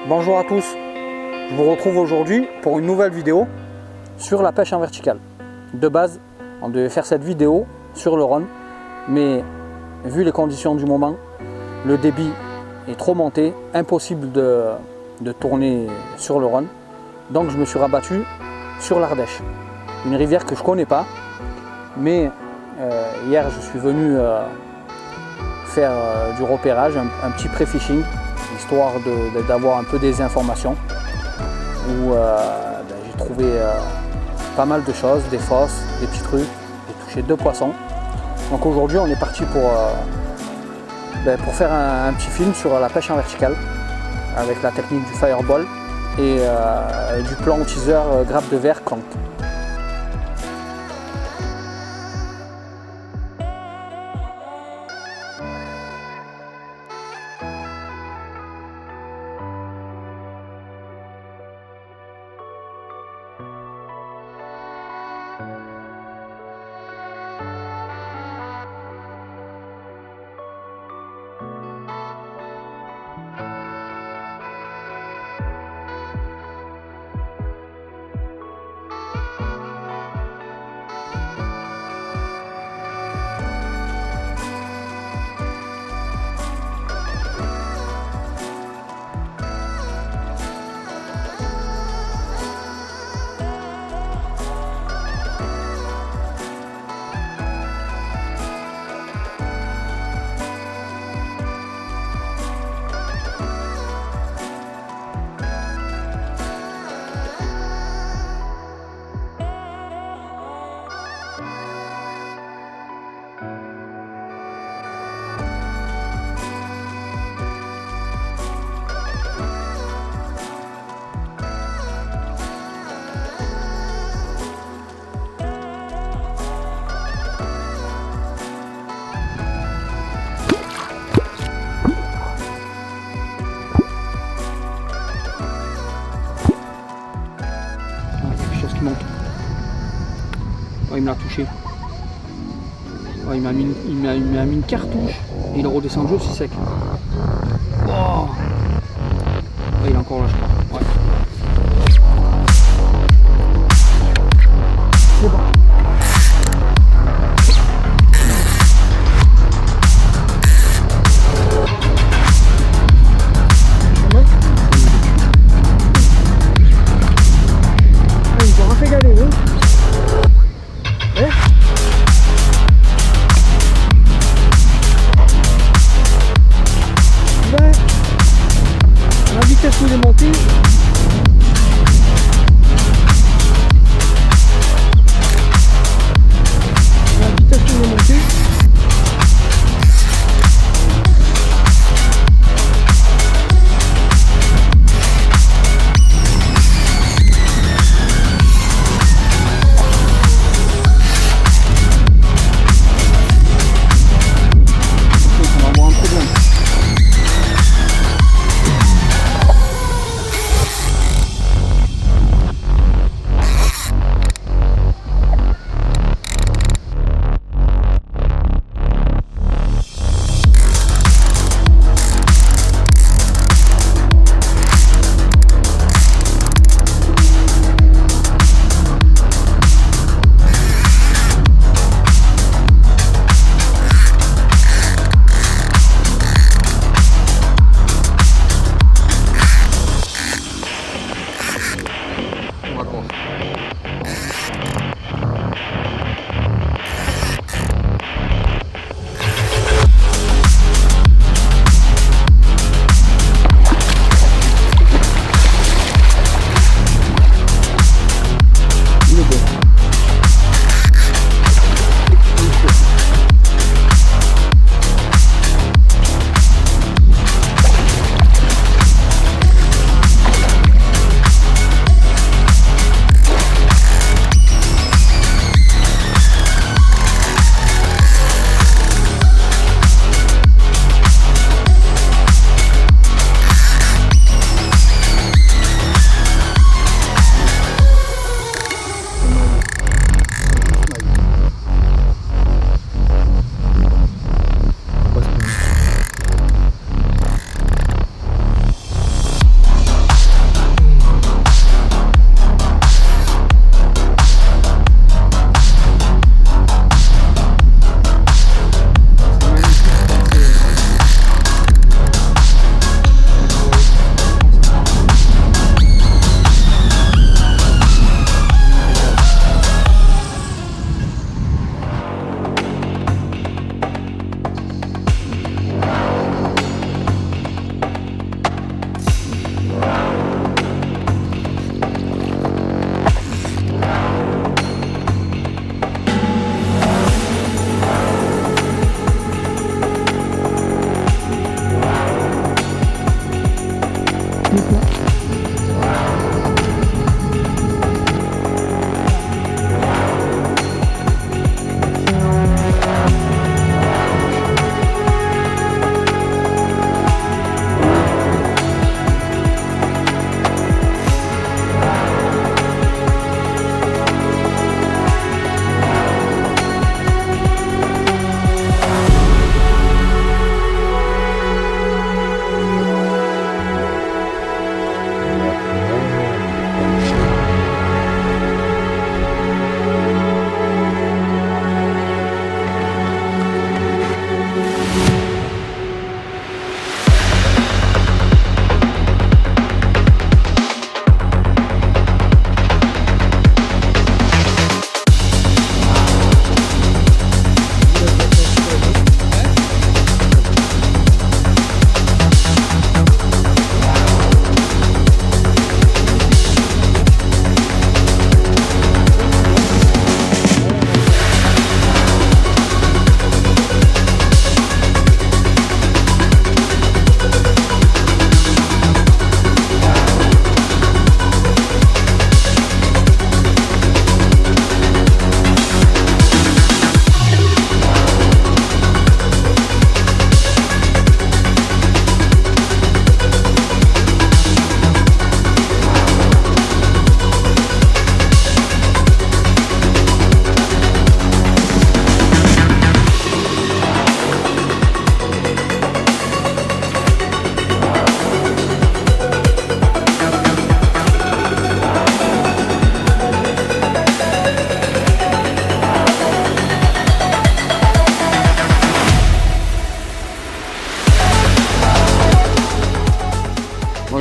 Bonjour à tous, je vous retrouve aujourd'hui pour une nouvelle vidéo sur la pêche en verticale. De base, on devait faire cette vidéo sur le Rhône, mais vu les conditions du moment, le débit est trop monté, impossible de tourner sur le Rhône. Donc je me suis rabattu sur l'Ardèche, une rivière que je ne connais pas, mais hier je suis venu faire du repérage, un petit pré-fishing, histoire d'avoir un peu des informations, où j'ai trouvé pas mal de choses, des fosses, des petits trucs, j'ai touché 2 poissons. Donc aujourd'hui on est parti pour faire un petit film sur la pêche en verticale, avec la technique du fireball et du plan teaser grappe de verre crank. Oh, il me l'a touché. Oh, il m'a mis une cartouche et il est redescendu aussi sec. Oh. Oh, il est encore là, je crois. Ouais. C'est bon. Il nous aura fait galer, oui. La vitesse où il est monté,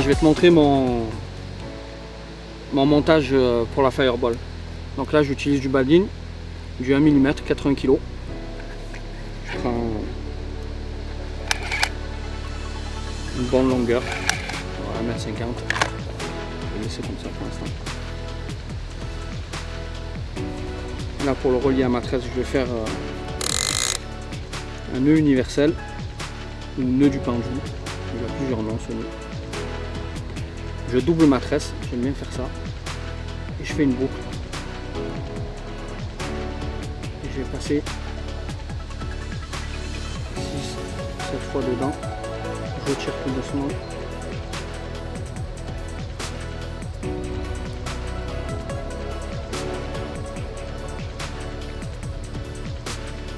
vais te montrer mon montage pour la Fireball. Donc là j'utilise du badin, du 1 mm 80 kg. Je prends une bonne longueur, 1,50 m. Je vais laisser comme ça pour l'instant. Là pour le relier à ma tresse, je vais faire un nœud universel ou nœud du pendule. Il y a plusieurs noms ce nœud. Je double ma tresse, j'aime bien faire ça. Et je fais une boucle. Et je vais passer 6-7 fois dedans. Je tire tout doucement.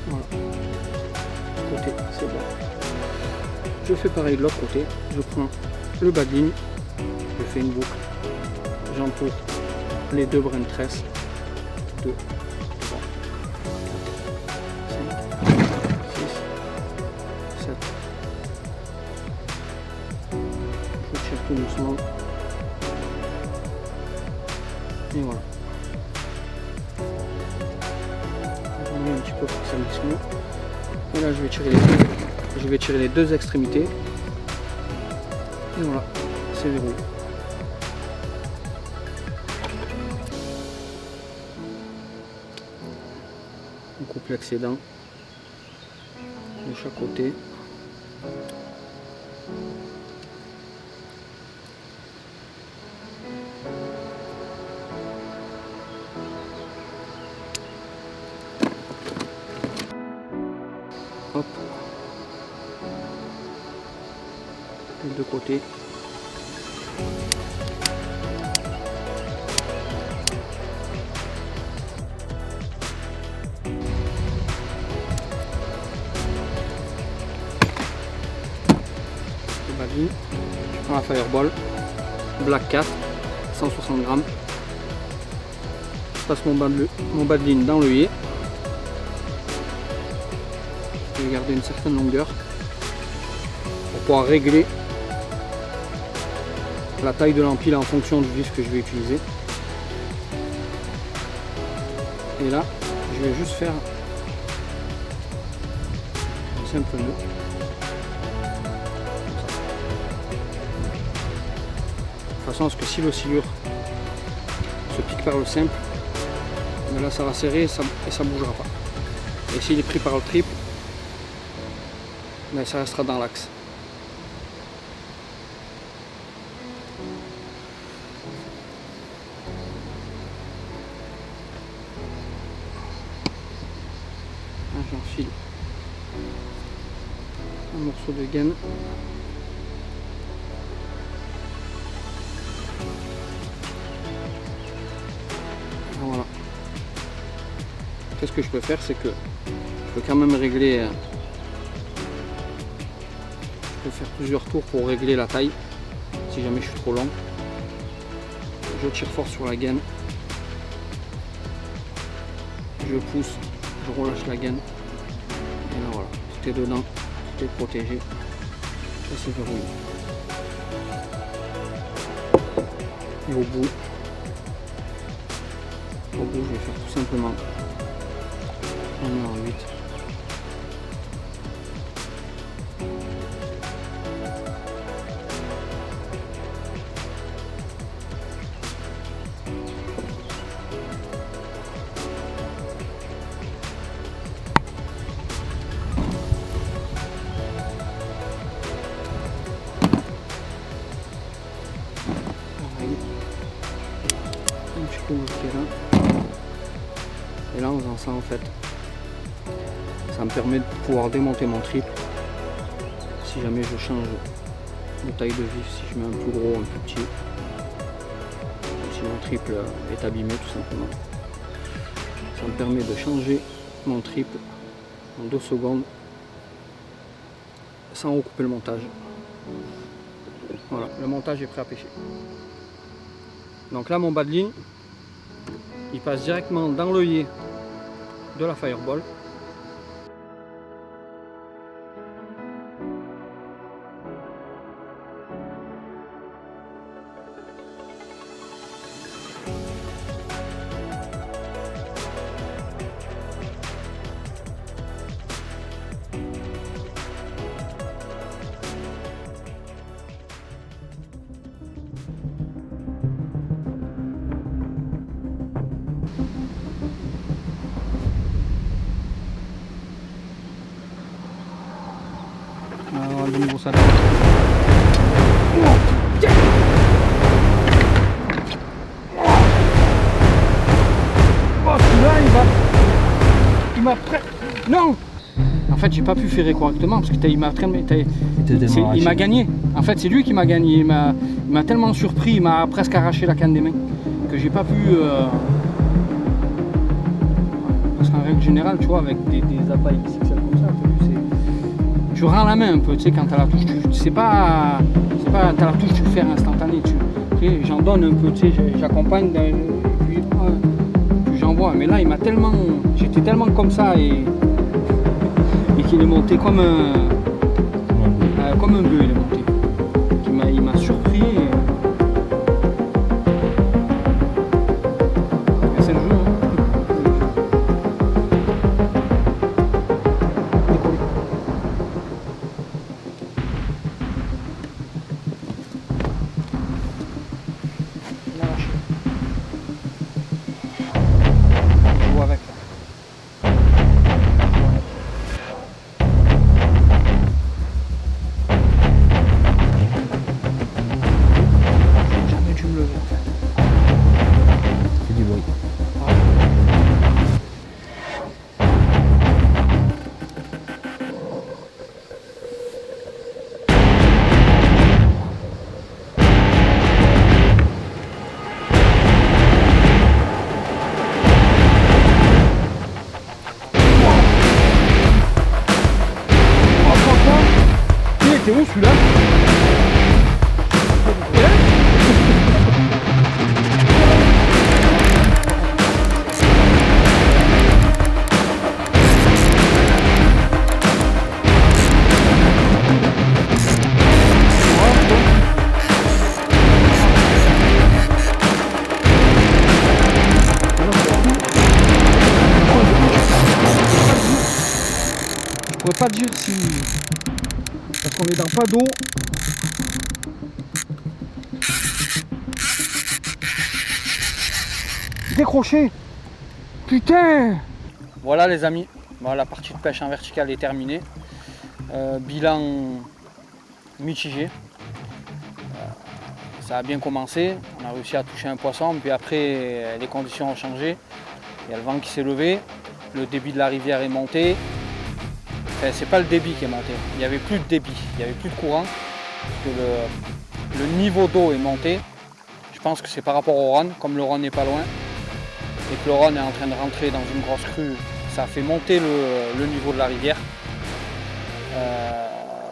Voilà. Côté, c'est bon. Je fais pareil de l'autre côté. Je prends le badin, je fais une boucle. J'entoure les deux brins de tresse. 2, 3, 4, 5, 6, 7. Je tire tout doucement. Et voilà. Je mets un petit peu pour que ça glisse mieux. Et là je vais tirer les deux extrémités. Et voilà, c'est verrouillé. On coupe l'excédent de chaque côté. Hop. Les deux côtés. Je prends la Fireball Black 4, 160 grammes. Je passe mon badin dans l'œillet. Je vais garder une certaine longueur pour pouvoir régler la taille de l'empile en fonction du vis que je vais utiliser. Et là, je vais juste faire un simple nœud. De façon à ce que si l'oscillure se pique par le simple, là ça va serrer et ça ne bougera pas. Et s'il est pris par le triple, ben, ça restera dans l'axe. J'enfile un morceau de gaine. Voilà. Qu'est-ce que je peux faire, c'est que je peux quand même régler. Je peux faire plusieurs tours pour régler la taille. Si jamais je suis trop long, je tire fort sur la gaine. Je pousse, je relâche la gaine. Et là voilà, tout est dedans, tout est protégé. Ça c'est verrouillé. Et au bout, je vais faire tout simplement un nœud en 8. Un petit peu marqué là. Et là en faisant ça en fait, ça me permet de pouvoir démonter mon triple si jamais je change de taille de vis, si je mets un plus gros, un plus petit, si mon triple est abîmé tout simplement. Ça me permet de changer mon triple en 2 secondes sans recouper le montage. Voilà, le montage est prêt à pêcher. Donc là mon badin, il passe directement dans l'œillet de la Fireball. On va de nouveau ça. Oh, celui-là, il m'a non. En fait, j'ai pas pu ferrer correctement parce que il m'a gagné. En fait, c'est lui qui m'a gagné. Il m'a tellement surpris, il m'a presque arraché la canne des mains que j'ai pas pu. Parce qu'en règle générale, tu vois, avec des appareils XXL comme ça, tu rends la main un peu. Tu sais, quand t'as la touche, c'est pas t'as la touche, tu le fais instantané. Tu sais, j'en donne un peu. Tu sais, j'accompagne, puis j'envoie. Mais là, il m'a tellement, j'étais tellement comme ça et qu'il est monté comme un bœuf, il est monté. Il m'a surpris. Et c'est le jeu. Décoller. Il a lâché. Je joue avec là. C'est où celui-là? Je pourrais pas dire si... Parce qu'on est dans pas d'eau. Décroché. Putain. Voilà les amis, bon, la partie de pêche en verticale est terminée. Bilan mitigé. Ça a bien commencé, on a réussi à toucher un poisson, puis après les conditions ont changé. Il y a le vent qui s'est levé, le débit de la rivière est monté. Enfin, c'est pas le débit qui est monté, il n'y avait plus de débit, il n'y avait plus de courant, parce que le niveau d'eau est monté. Je pense que c'est par rapport au Rhône, comme le Rhône n'est pas loin, et que le Rhône est en train de rentrer dans une grosse crue, ça a fait monter le niveau de la rivière.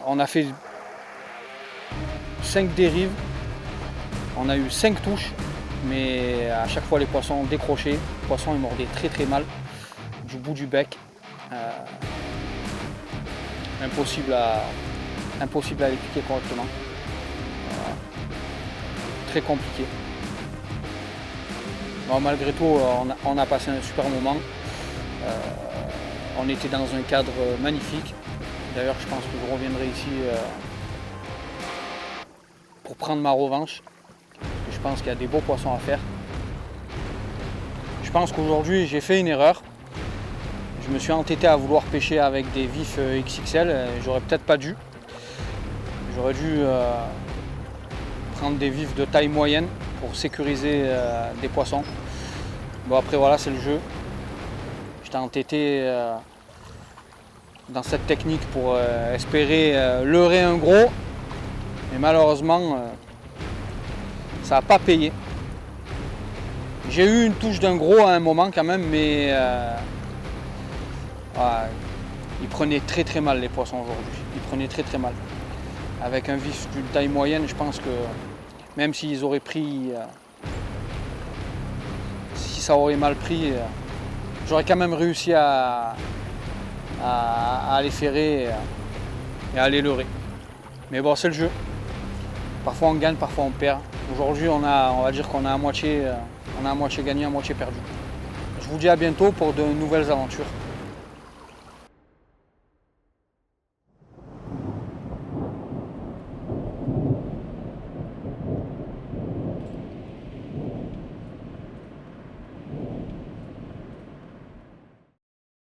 On a fait 5 dérives, on a eu 5 touches, mais à chaque fois les poissons ont décroché, les poissons ils mordaient très très mal, du bout du bec. Impossible à les piquer correctement. Très compliqué. Bon, malgré tout, on a passé un super moment. On était dans un cadre magnifique. D'ailleurs, je pense que je reviendrai ici pour prendre ma revanche. Je pense qu'il y a des beaux poissons à faire. Je pense qu'aujourd'hui, j'ai fait une erreur. Je me suis entêté à vouloir pêcher avec des vifs XXL, j'aurais peut-être pas dû. J'aurais dû prendre des vifs de taille moyenne pour sécuriser des poissons. Bon après voilà, c'est le jeu. J'étais entêté dans cette technique pour espérer leurrer un gros. Mais malheureusement, ça n'a pas payé. J'ai eu une touche d'un gros à un moment quand même, mais ils prenaient très très mal les poissons aujourd'hui. Ils prenaient très très mal. Avec un vif d'une taille moyenne, je pense que même s'ils auraient pris, si ça aurait mal pris, j'aurais quand même réussi à les ferrer et à les leurrer. Mais bon, c'est le jeu. Parfois on gagne, parfois on perd. Aujourd'hui, on va dire qu'on a à moitié gagné, à moitié perdu. Je vous dis à bientôt pour de nouvelles aventures.